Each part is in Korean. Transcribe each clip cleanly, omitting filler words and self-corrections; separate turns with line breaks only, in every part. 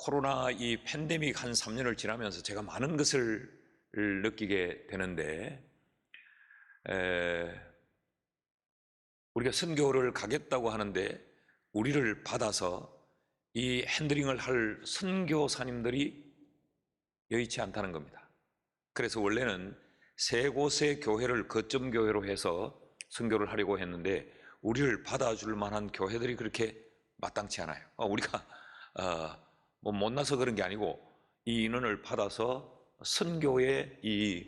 코로나 이 팬데믹 한 3년을 지나면서 제가 많은 것을 느끼게 되는데, 우리가 선교를 가겠다고 하는데 우리를 받아서 이 핸들링을 할 선교사님들이 여의치 않다는 겁니다. 그래서 원래는 세 곳의 교회를 거점 교회로 해서 선교를 하려고 했는데 우리를 받아줄 만한 교회들이 그렇게 마땅치 않아요. 우리가 뭐 못나서 그런 게 아니고 이 인원을 받아서 선교의 이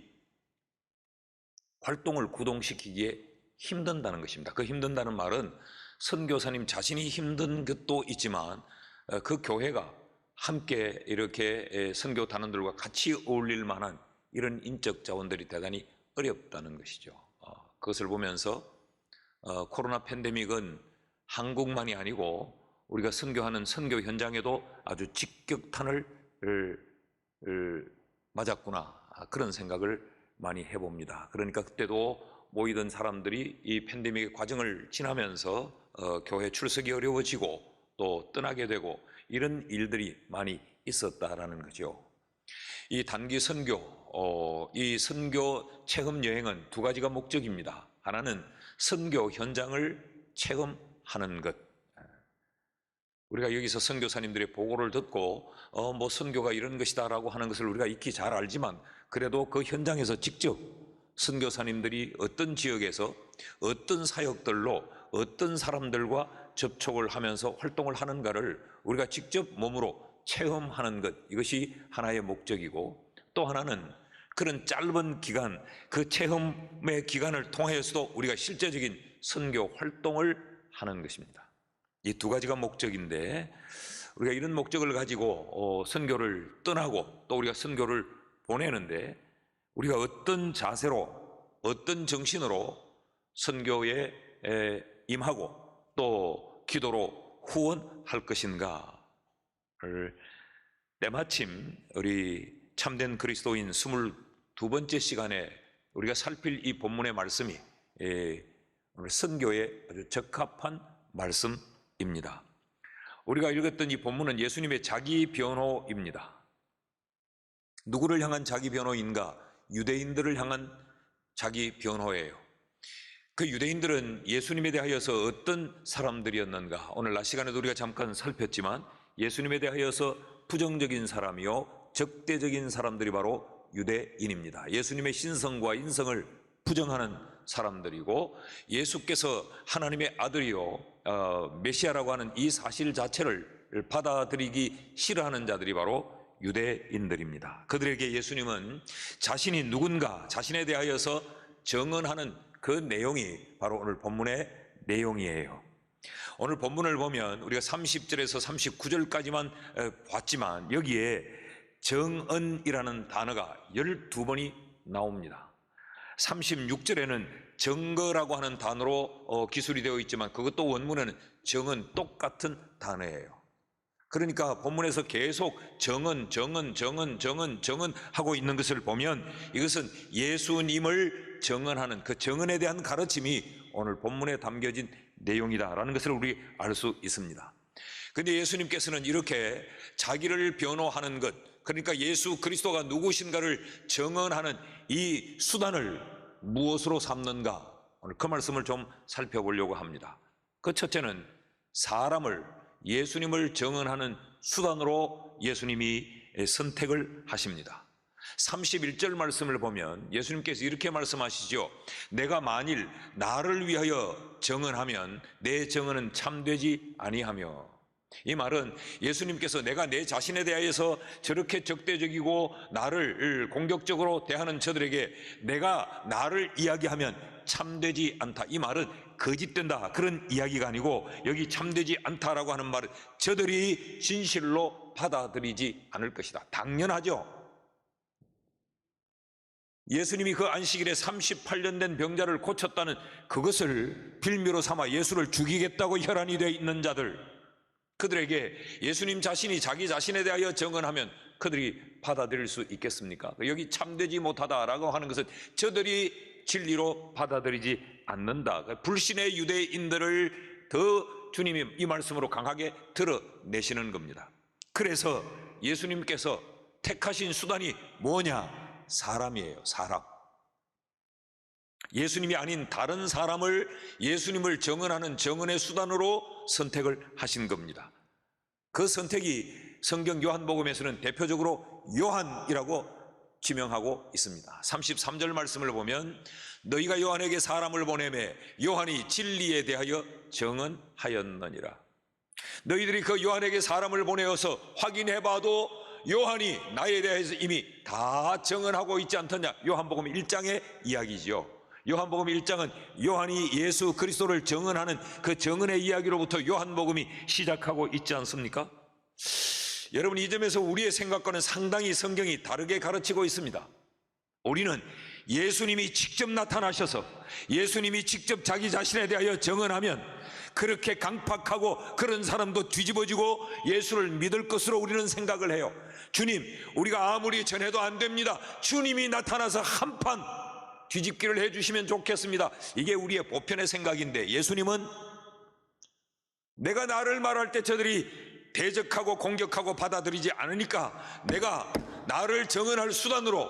활동을 구동시키기에 힘든다는 것입니다. 그 힘든다는 말은 선교사님 자신이 힘든 것도 있지만 그 교회가 함께 이렇게 선교 단원들과 같이 어울릴 만한 이런 인적 자원들이 대단히 어렵다는 것이죠. 그것을 보면서 코로나 팬데믹은 한국만이 아니고 우리가 선교하는 선교 현장에도 아주 직격탄을 맞았구나, 그런 생각을 많이 해봅니다. 그러니까 그때도 모이던 사람들이 이 팬데믹의 과정을 지나면서 교회 출석이 어려워지고 또 떠나게 되고 이런 일들이 많이 있었다라는 거죠. 이 단기 선교, 이 선교 체험 여행은 두 가지가 목적입니다. 하나는 선교 현장을 체험하는 것. 우리가 여기서 선교사님들의 보고를 듣고 뭐 선교가 이런 것이다라고 하는 것을 우리가 익히 잘 알지만 그래도 그 현장에서 직접 선교사님들이 어떤 지역에서 어떤 사역들로 어떤 사람들과 접촉을 하면서 활동을 하는가를 우리가 직접 몸으로 체험하는 것, 이것이 하나의 목적이고, 또 하나는 그런 짧은 기간, 그 체험의 기간을 통해서도 우리가 실제적인 선교 활동을 하는 것입니다. 이 두 가지가 목적인데, 우리가 이런 목적을 가지고 선교를 떠나고 또 우리가 선교를 보내는데 우리가 어떤 자세로, 어떤 정신으로 선교에 임하고 또 기도로 후원할 것인가를 때마침 우리 참된 그리스도인 22번째 시간에 우리가 살필 이 본문의 말씀이 오늘 선교에 아주 적합한 말씀입니다. 우리가 읽었던 이 본문은 예수님의 자기 변호입니다. 누구를 향한 자기 변호인가? 유대인들을 향한 자기 변호예요. 그 유대인들은 예수님에 대하여서 어떤 사람들이었는가? 오늘 낮 시간에도 우리가 잠깐 살폈지만 예수님에 대하여서 부정적인 사람이요 적대적인 사람들이 바로 유대인입니다. 예수님의 신성과 인성을 부정하는 사람들이고, 예수께서 하나님의 아들이요 메시아라고 하는 이 사실 자체를 받아들이기 싫어하는 자들이 바로 유대인들입니다. 그들에게 예수님은 자신이 누군가, 자신에 대하여서 증언하는 그 내용이 바로 오늘 본문의 내용이에요. 오늘 본문을 보면 우리가 30절에서 39절까지만 봤지만 여기에 정언이라는 단어가 12번이 나옵니다. 36절에는 증거라고 하는 단어로 기술이 되어 있지만 그것도 원문에는 정언, 똑같은 단어예요. 그러니까 본문에서 계속 정언 하고 있는 것을 보면 이것은 예수님을 정언하는 그 정언에 대한 가르침이 오늘 본문에 담겨진 내용이다라는 것을 우리 알 수 있습니다. 그런데 예수님께서는 이렇게 자기를 변호하는 것, 그러니까 예수 그리스도가 누구신가를 정언하는 이 수단을 무엇으로 삼는가? 오늘 그 말씀을 좀 살펴보려고 합니다. 그 첫째는 사람을, 예수님을 정언하는 수단으로 예수님이 선택을 하십니다. 31절 말씀을 보면 예수님께서 이렇게 말씀하시죠. 내가 만일 나를 위하여 정언하면 내 정언은 참되지 아니하며. 이 말은 예수님께서 내가 내 자신에 대하여서 저렇게 적대적이고 나를 공격적으로 대하는 저들에게 내가 나를 이야기하면 참되지 않다, 이 말은 거짓된다, 그런 이야기가 아니고 여기 참되지 않다라고 하는 말은 저들이 진실로 받아들이지 않을 것이다. 당연하죠. 예수님이 그 안식일에 38년 된 병자를 고쳤다는 그것을 빌미로 삼아 예수를 죽이겠다고 혈안이 되어 있는 자들, 그들에게 예수님 자신이 자기 자신에 대하여 정언하면 그들이 받아들일 수 있겠습니까? 여기 참되지 못하다라고 하는 것은 저들이 진리로 받아들이지 않는다, 불신의 유대인들을 더 주님이 이 말씀으로 강하게 드러내시는 겁니다. 그래서 예수님께서 택하신 수단이 뭐냐? 사람이에요. 사람. 예수님이 아닌 다른 사람을 예수님을 정언하는 정언의 수단으로 선택을 하신 겁니다. 그 선택이 성경 요한복음에서는 대표적으로 요한이라고 지명하고 있습니다. 33절 말씀을 보면 너희가 요한에게 사람을 보내매 요한이 진리에 대하여 정언하였느니라. 너희들이 그 요한에게 사람을 보내어서 확인해봐도 요한이 나에 대해서 이미 다 정언하고 있지 않더냐. 요한복음 1장의 이야기죠. 요한복음 1장은 요한이 예수 그리스도를 정언하는 그 정언의 이야기로부터 요한복음이 시작하고 있지 않습니까? 여러분, 이 점에서 우리의 생각과는 상당히 성경이 다르게 가르치고 있습니다. 우리는 예수님이 직접 나타나셔서 예수님이 직접 자기 자신에 대하여 정언하면 그렇게 강팍하고 그런 사람도 뒤집어지고 예수를 믿을 것으로 우리는 생각을 해요. 주님, 우리가 아무리 전해도 안 됩니다. 주님이 나타나서 한판 뒤집기를 해주시면 좋겠습니다. 이게 우리의 보편의 생각인데, 예수님은 내가 나를 말할 때 저들이 대적하고 공격하고 받아들이지 않으니까 내가 나를 정언할 수단으로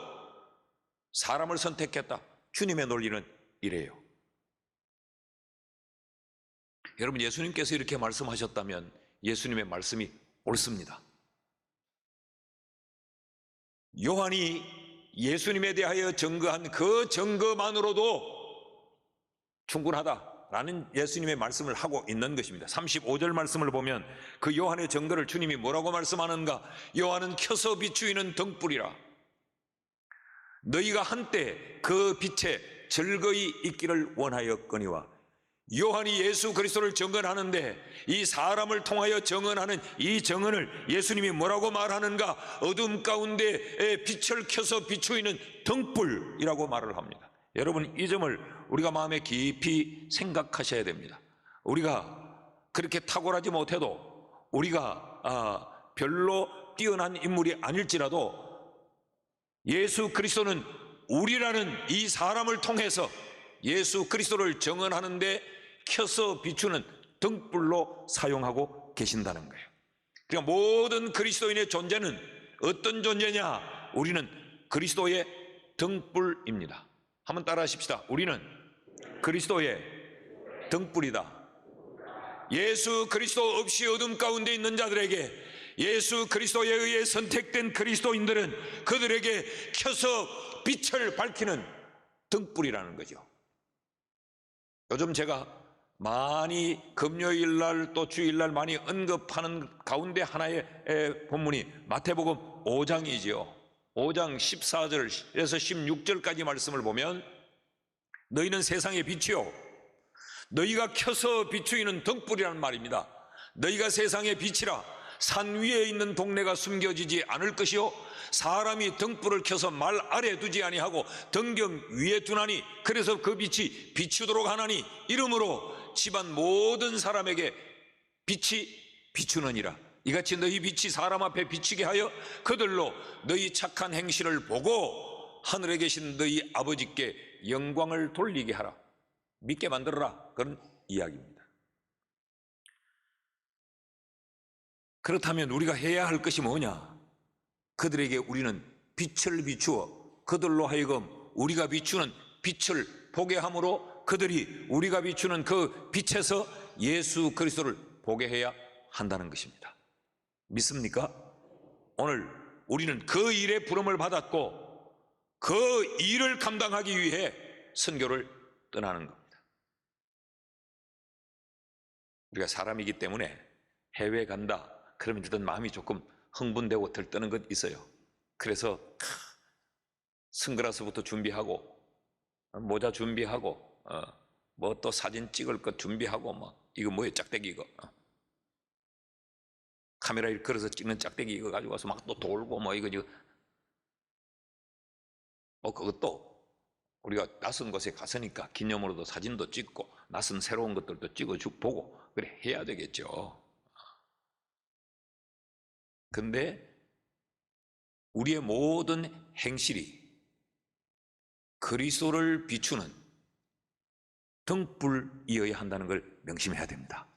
사람을 선택했다. 주님의 논리는 이래요. 여러분, 예수님께서 이렇게 말씀하셨다면 예수님의 말씀이 옳습니다. 요한이 예수님에 대하여 증거한 그 증거만으로도 충분하다라는 예수님의 말씀을 하고 있는 것입니다. 35절 말씀을 보면 그 요한의 증거를 주님이 뭐라고 말씀하는가? 요한은 켜서 비추이는 등불이라. 너희가 한때 그 빛에 즐거이 있기를 원하였거니와. 요한이 예수 그리스도를 증언하는데 이 사람을 통하여 증언하는 이 증언을 예수님이 뭐라고 말하는가? 어둠 가운데에 빛을 켜서 비추이는 등불이라고 말을 합니다. 여러분, 이 점을 우리가 마음에 깊이 생각하셔야 됩니다. 우리가 그렇게 탁월하지 못해도, 우리가 별로 뛰어난 인물이 아닐지라도 예수 그리스도는 우리라는 이 사람을 통해서 예수 그리스도를 증언하는데 켜서 비추는 등불로 사용하고 계신다는 거예요. 그러니까 모든 그리스도인의 존재는 어떤 존재냐? 우리는 그리스도의 등불입니다. 한번 따라 하십시다. 우리는 그리스도의 등불이다. 예수 그리스도 없이 어둠 가운데 있는 자들에게, 예수 그리스도에 의해 선택된 그리스도인들은 그들에게 켜서 빛을 밝히는 등불이라는 거죠. 요즘 제가 많이 금요일날 또 주일날 많이 언급하는 가운데 하나의 본문이 마태복음 5장이지요. 5장 14절에서 16절까지 말씀을 보면 너희는 세상의 빛이요 너희가 켜서 비추이는 등불이라는 말입니다. 너희가 세상의 빛이라. 산 위에 있는 동네가 숨겨지지 않을 것이요 사람이 등불을 켜서 말 아래 두지 아니하고 등경 위에 두나니 그래서 그 빛이 비추도록 하나니 이러므로 집안 모든 사람에게 빛이 비추느니라. 이같이 너희 빛이 사람 앞에 비치게 하여 그들로 너희 착한 행실을 보고 하늘에 계신 너희 아버지께 영광을 돌리게 하라. 믿게 만들어라. 그런 이야기입니다. 그렇다면 우리가 해야 할 것이 뭐냐? 그들에게 우리는 빛을 비추어 그들로 하여금 우리가 비추는 빛을 보게 함으로 그들이 우리가 비추는 그 빛에서 예수 그리스도를 보게 해야 한다는 것입니다. 믿습니까? 오늘 우리는 그 일에 부름을 받았고 그 일을 감당하기 위해 선교를 떠나는 겁니다. 우리가 사람이기 때문에 해외 간다 그러면 일단 마음이 조금 흥분되고 들뜨는 것 있어요. 그래서 선글라스부터 준비하고 모자 준비하고 뭐 또 사진 찍을 것 준비하고 뭐 이거 뭐예요? 짝대기 이거 카메라에 걸어서 찍는 짝대기 이거 가지고 와서 막 또 돌고 뭐 이거 뭐 그것도 우리가 낯선 곳에 갔으니까 기념으로도 사진도 찍고 낯선 새로운 것들도 찍어주고 보고 그래 해야 되겠죠. 근데 우리의 모든 행실이 그리스도를 비추는 등불이어야 한다는 걸 명심해야 됩니다.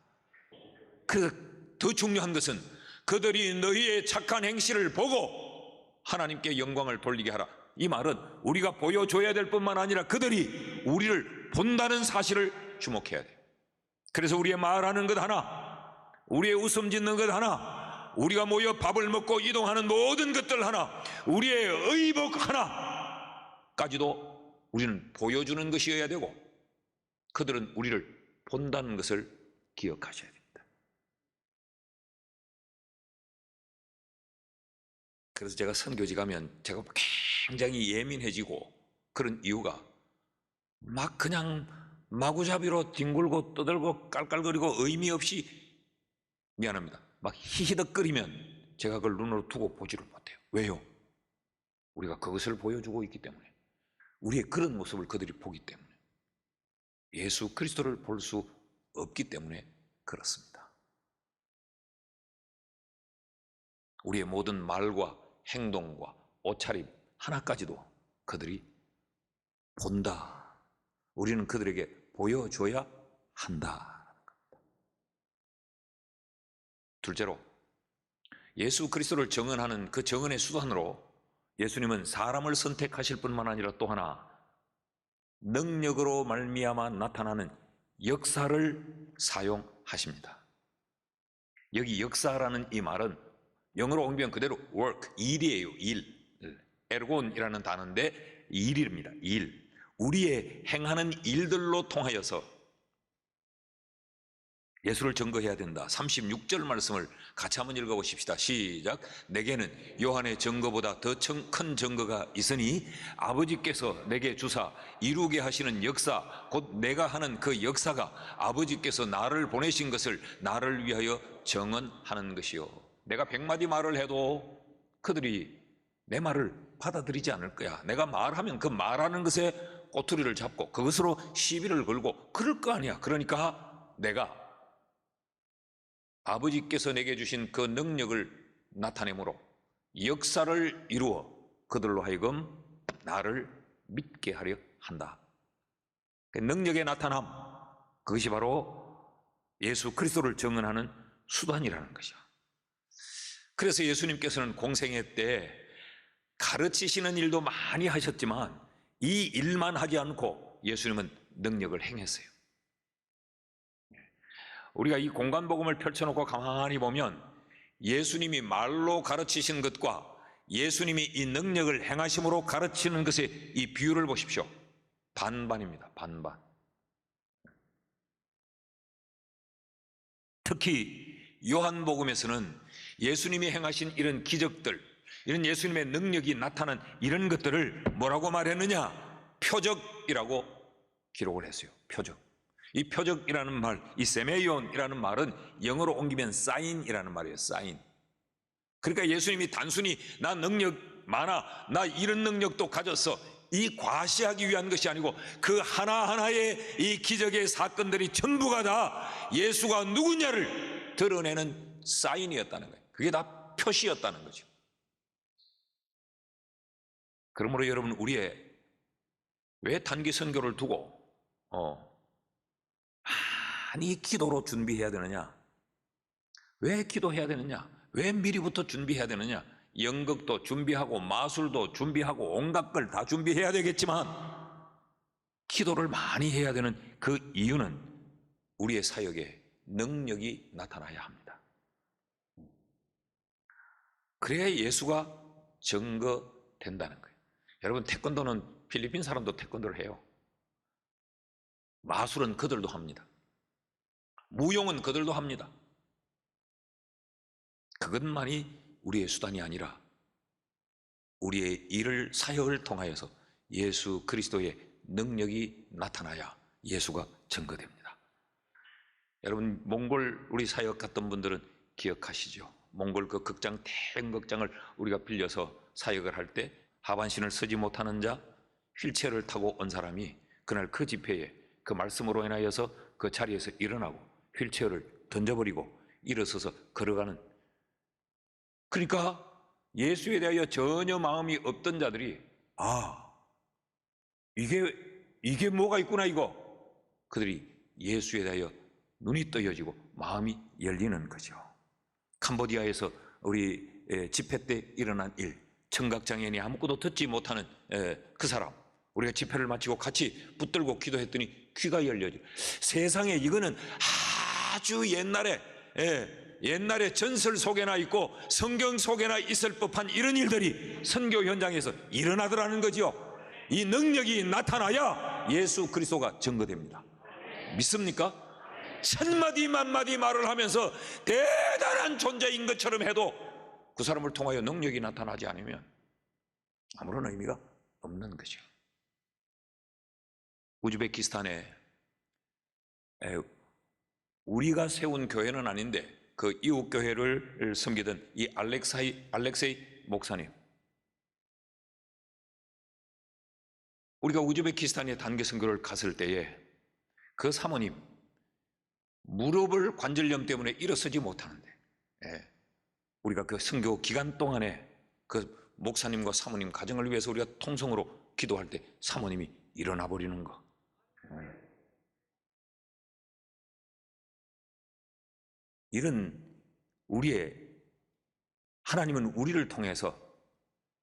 그래서 더 중요한 것은 그들이 너희의 착한 행실을 보고 하나님께 영광을 돌리게 하라. 이 말은 우리가 보여줘야 될 뿐만 아니라 그들이 우리를 본다는 사실을 주목해야 돼요. 그래서 우리의 말하는 것 하나, 우리의 웃음 짓는 것 하나, 우리가 모여 밥을 먹고 이동하는 모든 것들 하나, 우리의 의복 하나까지도 우리는 보여주는 것이어야 되고, 그들은 우리를 본다는 것을 기억하셔야 됩니다. 그래서 제가 선교지 가면 제가 굉장히 예민해지고 그런 이유가 막 그냥 마구잡이로 뒹굴고 떠들고 깔깔거리고 의미 없이, 미안합니다, 막 히히덕거리면 제가 그걸 눈으로 두고 보지를 못해요. 왜요? 우리가 그것을 보여주고 있기 때문에, 우리의 그런 모습을 그들이 보기 때문에, 예수 그리스도를 볼 수 없기 때문에 그렇습니다. 우리의 모든 말과 행동과 옷차림 하나까지도 그들이 본다. 우리는 그들에게 보여줘야 한다. 둘째로, 예수 그리스도를 증언하는 그 증언의 수단으로 예수님은 사람을 선택하실 뿐만 아니라 또 하나 능력으로 말미암아 나타나는 역사를 사용하십니다. 여기 역사라는 이 말은 영어로 옮기면 그대로 work, 일이에요. 일. 에르곤이라는 단어인데 일입니다. 일. 우리의 행하는 일들로 통하여서 예수를 증거해야 된다. 36절 말씀을 같이 한번 읽어보십시다. 시작. 내게는 요한의 증거보다 더 큰 증거가 있으니 아버지께서 내게 주사 이루게 하시는 역사, 곧 내가 하는 그 역사가 아버지께서 나를 보내신 것을 나를 위하여 증언하는 것이요. 내가 100마디 말을 해도 그들이 내 말을 받아들이지 않을 거야. 내가 말하면 그 말하는 것에 꼬투리를 잡고 그것으로 시비를 걸고 그럴 거 아니야. 그러니까 내가 아버지께서 내게 주신 그 능력을 나타내므로 역사를 이루어 그들로 하여금 나를 믿게 하려 한다. 능력의 나타남, 그것이 바로 예수 그리스도를 증언하는 수단이라는 것이야. 그래서 예수님께서는 공생애 때 가르치시는 일도 많이 하셨지만 이 일만 하지 않고 예수님은 능력을 행했어요. 우리가 이 공간복음을 펼쳐놓고 가만히 보면 예수님이 말로 가르치신 것과 예수님이 이 능력을 행하심으로 가르치는 것의 이 비율을 보십시오. 반반입니다. 반반. 특히 요한복음에서는 예수님이 행하신 이런 기적들, 이런 예수님의 능력이 나타난 이런 것들을 뭐라고 말했느냐? 표적이라고 기록을 했어요. 표적. 이 표적이라는 말, 이 세메이온이라는 말은 영어로 옮기면 사인이라는 말이에요. 사인. 그러니까 예수님이 단순히 나 능력 많아, 나 이런 능력도 가졌어, 이 과시하기 위한 것이 아니고 그 하나하나의 이 기적의 사건들이 전부가 다 예수가 누구냐를 드러내는 사인이었다는 거예요. 그게 다 표시였다는 거죠. 그러므로 여러분, 우리의 왜 단기 선교를 두고 많이 기도로 준비해야 되느냐? 왜 기도해야 되느냐? 왜 미리부터 준비해야 되느냐? 연극도 준비하고 마술도 준비하고 온갖 걸 다 준비해야 되겠지만 기도를 많이 해야 되는 그 이유는 우리의 사역에 능력이 나타나야 합니다. 그래야 예수가 증거된다는 거예요. 여러분, 태권도는 필리핀 사람도 태권도를 해요. 마술은 그들도 합니다. 무용은 그들도 합니다. 그것만이 우리의 수단이 아니라 우리의 일을, 사역을 통하여서 예수 그리스도의 능력이 나타나야 예수가 증거됩니다. 여러분, 몽골 우리 사역 갔던 분들은 기억하시죠? 몽골 그 극장, 대극장을 우리가 빌려서 사역을 할 때 하반신을 서지 못하는 자, 휠체어를 타고 온 사람이 그날 그 집회에 그 말씀으로 인하여서 그 자리에서 일어나고 휠체어를 던져버리고 일어서서 걸어가는, 그러니까 예수에 대하여 전혀 마음이 없던 자들이 이게 뭐가 있구나 이거, 그들이 예수에 대하여 눈이 떠여지고 마음이 열리는 거죠. 캄보디아에서 우리 집회 때 일어난 일, 청각장애인이 아무것도 듣지 못하는 그 사람, 우리가 집회를 마치고 같이 붙들고 기도했더니 귀가 열려져. 세상에 이거는 아주 옛날에 전설 속에나 있고 성경 속에나 있을 법한 이런 일들이 선교 현장에서 일어나더라는 거지요. 이 능력이 나타나야 예수 그리스도가 증거됩니다. 믿습니까? 천마디 만마디 말을 하면서 대단한 존재인 것처럼 해도 그 사람을 통하여 능력이 나타나지 않으면 아무런 의미가 없는 거죠. 우즈베키스탄에 우리가 세운 교회는 아닌데 그 이웃 교회를 섬기던 이 알렉세이 목사님, 우리가 우즈베키스탄에 단기 선교를 갔을 때에 그 사모님 무릎을 관절염 때문에 일어서지 못하는데 우리가 그 선교 기간 동안에 그 목사님과 사모님 가정을 위해서 우리가 통성으로 기도할 때 사모님이 일어나 버리는 거. 이런 하나님은 우리를 통해서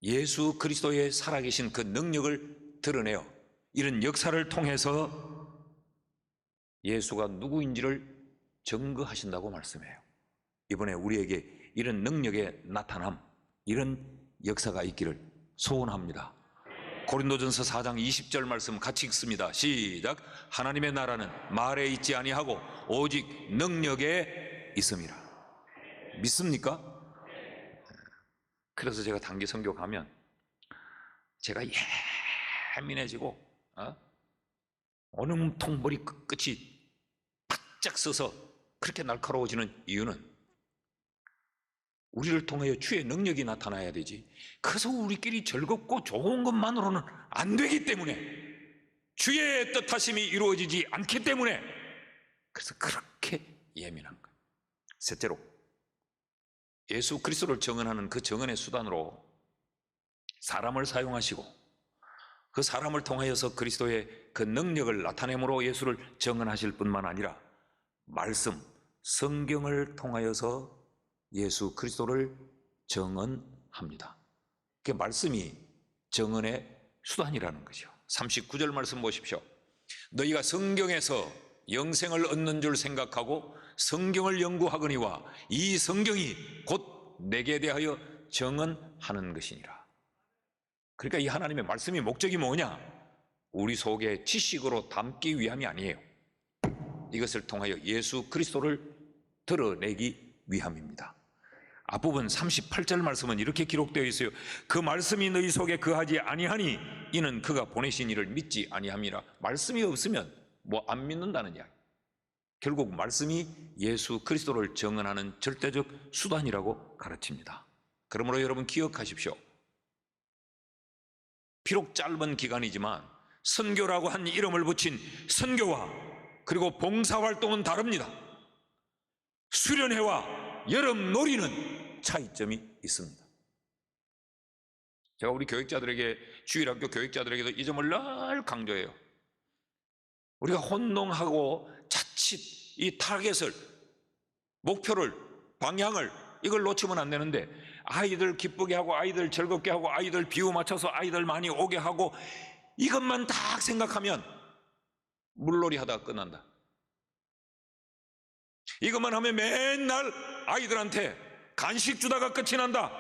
예수 그리스도의 살아계신 그 능력을 드러내어 이런 역사를 통해서 예수가 누구인지를 증거하신다고 말씀해요. 이번에 우리에게 이런 능력의 나타남, 이런 역사가 있기를 소원합니다. 고린도전서 4장 20절 말씀 같이 읽습니다. 시작. 하나님의 나라는 말에 있지 아니하고 오직 능력에 있음이라. 믿습니까? 그래서 제가 단기 선교 가면 제가 예민해지고 어느 통머리 끝이 바짝 서서 그렇게 날카로워지는 이유는 우리를 통하여 주의 능력이 나타나야 되지, 그래서 우리끼리 즐겁고 좋은 것만으로는 안 되기 때문에, 주의 뜻하심이 이루어지지 않기 때문에, 그래서 그렇게 예민한 거예요. 셋째로, 예수 그리스도를 증언하는 그 증언의 수단으로 사람을 사용하시고 그 사람을 통하여서 그리스도의 그 능력을 나타내므로 예수를 증언하실 뿐만 아니라 말씀, 성경을 통하여서 예수 그리스도를 증언합니다. 그 말씀이 증언의 수단이라는 거죠. 39절 말씀 보십시오. 너희가 성경에서 영생을 얻는 줄 생각하고 성경을 연구하거니와 이 성경이 곧 내게 대하여 증언하는 것이니라. 그러니까 이 하나님의 말씀이 목적이 뭐냐? 우리 속에 지식으로 담기 위함이 아니에요. 이것을 통하여 예수 그리스도를 드러내기 위함입니다. 앞부분 38절 말씀은 이렇게 기록되어 있어요. 그 말씀이 너희 속에 거하지 아니하니 이는 그가 보내신 이를 믿지 아니함이라. 말씀이 없으면 뭐 안 믿는다는 이야기. 결국 말씀이 예수 그리스도를 증언하는 절대적 수단이라고 가르칩니다. 그러므로 여러분 기억하십시오. 비록 짧은 기간이지만 선교라고 한 이름을 붙인 선교와 그리고 봉사활동은 다릅니다. 수련회와 여름 놀이는 차이점이 있습니다. 제가 우리 교육자들에게, 주일학교 교육자들에게도 이 점을 늘 강조해요. 우리가 혼동하고 자칫 이 타겟을, 목표를, 방향을 이걸 놓치면 안 되는데, 아이들 기쁘게 하고 아이들 즐겁게 하고 아이들 비유 맞춰서 아이들 많이 오게 하고 이것만 딱 생각하면 물놀이 하다가 끝난다. 이것만 하면 맨날 아이들한테 간식 주다가 끝이 난다.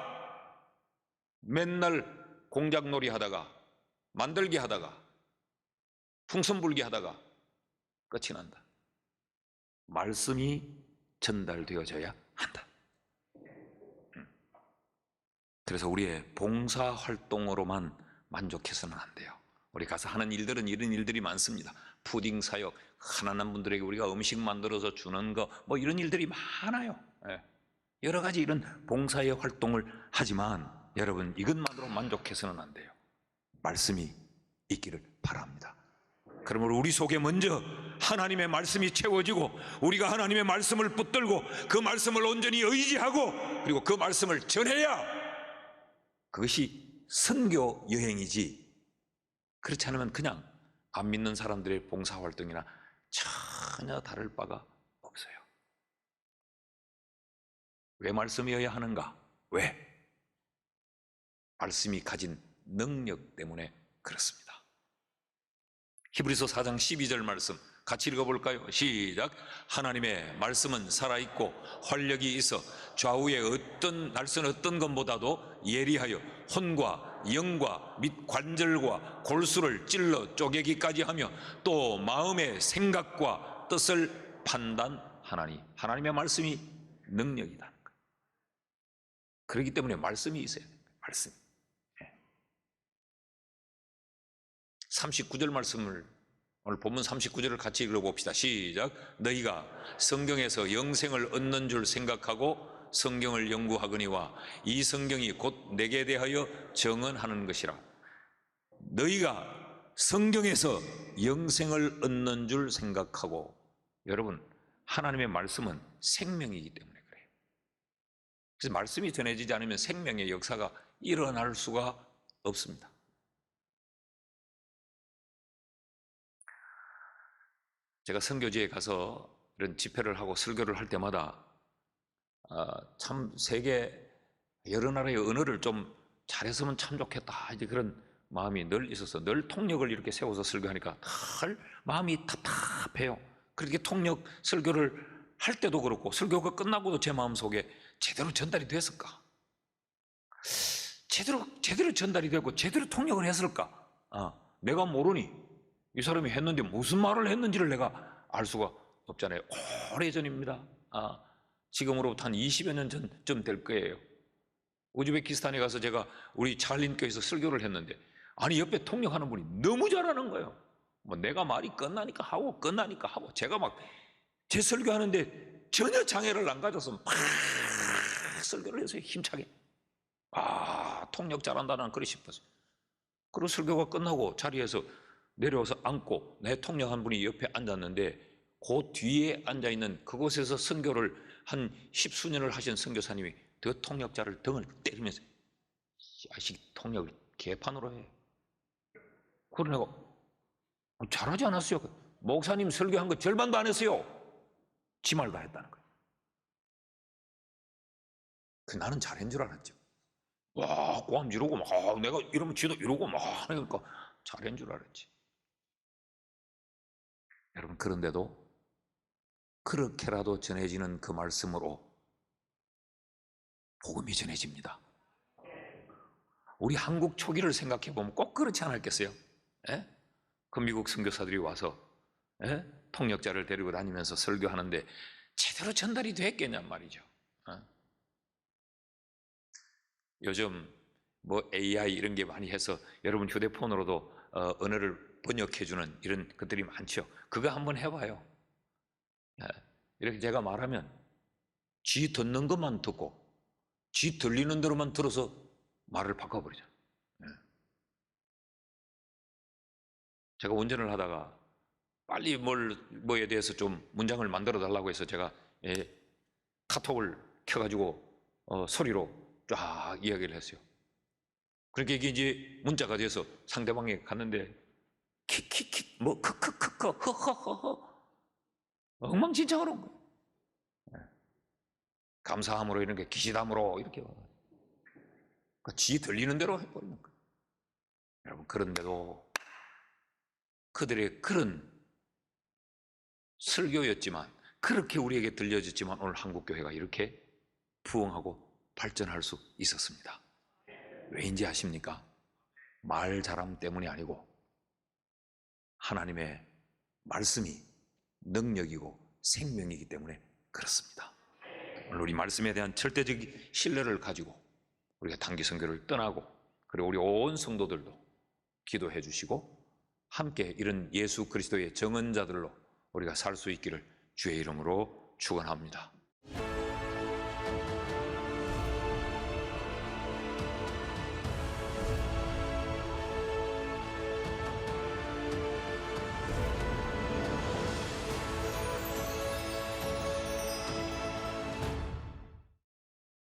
맨날 공작놀이 하다가 만들기 하다가 풍선불기 하다가 끝이 난다. 말씀이 전달되어져야 한다. 그래서 우리의 봉사활동으로만 만족해서는 안 돼요. 우리 가서 하는 일들은 이런 일들이 많습니다. 푸딩 사역, 가난한 분들에게 우리가 음식 만들어서 주는 거, 뭐 이런 일들이 많아요. 여러 가지 이런 봉사의 활동을 하지만 여러분, 이것만으로 만족해서는 안 돼요. 말씀이 있기를 바랍니다. 그러므로 우리 속에 먼저 하나님의 말씀이 채워지고 우리가 하나님의 말씀을 붙들고 그 말씀을 온전히 의지하고 그리고 그 말씀을 전해야 그것이 선교 여행이지, 그렇지 않으면 그냥 안 믿는 사람들의 봉사활동이나 전혀 다를 바가 없어요. 왜 말씀이어야 하는가? 왜? 말씀이 가진 능력 때문에 그렇습니다. 히브리서 4장 12절 말씀 같이 읽어볼까요? 시작. 하나님의 말씀은 살아있고 활력이 있어 좌우의 어떤 날선 어떤 것보다도 예리하여 혼과 영과 및 관절과 골수를 찔러 쪼개기까지 하며 또 마음의 생각과 뜻을 판단하나니. 하나님의 말씀이 능력이다. 그렇기 때문에 말씀이 있어야 돼요. 말씀. 39절 말씀을 오늘 본문 39절을 같이 읽어봅시다. 시작. 너희가 성경에서 영생을 얻는 줄 생각하고 성경을 연구하거니와 이 성경이 곧 내게 대하여 정언하는 것이라. 너희가 성경에서 영생을 얻는 줄 생각하고. 여러분, 하나님의 말씀은 생명이기 때문에 그래요. 그래서 말씀이 전해지지 않으면 생명의 역사가 일어날 수가 없습니다. 제가 선교지에 가서 이런 집회를 하고 설교를 할 때마다 참 세계 여러 나라의 언어를 좀 잘했으면 참 좋겠다, 이제 그런 마음이 늘 있어서 늘 통역을 이렇게 세워서 설교하니까 늘 마음이 답답해요. 그렇게 통역 설교를 할 때도 그렇고 설교가 끝나고도 제 마음속에 제대로 전달이 됐을까? 제대로 전달이 되고 제대로 통역을 했을까? 내가 모르니 이 사람이 했는데 무슨 말을 했는지를 내가 알 수가 없잖아요. 오래전입니다. 지금으로부터 한 20여 년 전쯤 될 거예요. 우즈베키스탄에 가서 제가 우리 찰린교에서 설교를 했는데, 아니 옆에 통역하는 분이 너무 잘하는 거예요. 뭐 내가 말이 끝나니까 하고 제가 막 제 설교하는데 전혀 장애를 안 가져서 막 설교를 해서 힘차게 통역 잘한다는 그리 싶었어요. 그리고 설교가 끝나고 자리에서 내려와서 앉고 내 통역한 분이 옆에 앉았는데 그 뒤에 앉아있는 그곳에서 선교를 한 10수년을 하신 선교사님이 그 통역자를 등을 때리면서 아식 통역을 개판으로 해. 그래 내가 잘하지 않았어요. 목사님 설교한 거 절반도 안 했어요. 지 말 다 했다는 거예요. 나는 잘한 줄 알았죠. 와, 고함 지르고 막 내가 이러면 지도 이러고 막 하니까 잘한 줄 알았지. 여러분, 그런데도 그렇게라도 전해지는 그 말씀으로 복음이 전해집니다. 우리 한국 초기를 생각해 보면 꼭 그렇지 않았겠어요? 그 미국 선교사들이 와서 통역자를 데리고 다니면서 설교하는데 제대로 전달이 됐겠냔 말이죠. 요즘 뭐 AI 이런 게 많이 해서 여러분 휴대폰으로도 언어를 번역해주는 이런 것들이 많죠. 그거 한번 해봐요. 이렇게 제가 말하면 쥐 듣는 것만 듣고 쥐 들리는 대로만 들어서 말을 바꿔버리죠. 제가 운전을 하다가 빨리 뭐에 대해서 좀 문장을 만들어 달라고 해서 제가 카톡을 켜가지고 소리로 쫙 이야기를 했어요. 그렇게 이게 이제 문자가 돼서 상대방에 갔는데 킥킥킥 뭐 크크크크 허허허허 엉망진창으로 온 거예요. 감사함으로 이런 게 기시담으로 이렇게 지 들리는 대로 해버리는 거예요. 여러분, 그런데도 그들의 그런 설교였지만, 그렇게 우리에게 들려졌지만 오늘 한국교회가 이렇게 부흥하고 발전할 수 있었습니다. 왜인지 아십니까? 말 잘함 때문이 아니고 하나님의 말씀이 능력이고 생명이기 때문에 그렇습니다. 오늘 우리 말씀에 대한 절대적 신뢰를 가지고 우리가 단기 선교를 떠나고, 그리고 우리 온 성도들도 기도해 주시고 함께 이런 예수 그리스도의 정언자들로 우리가 살 수 있기를 주의 이름으로 축원합니다.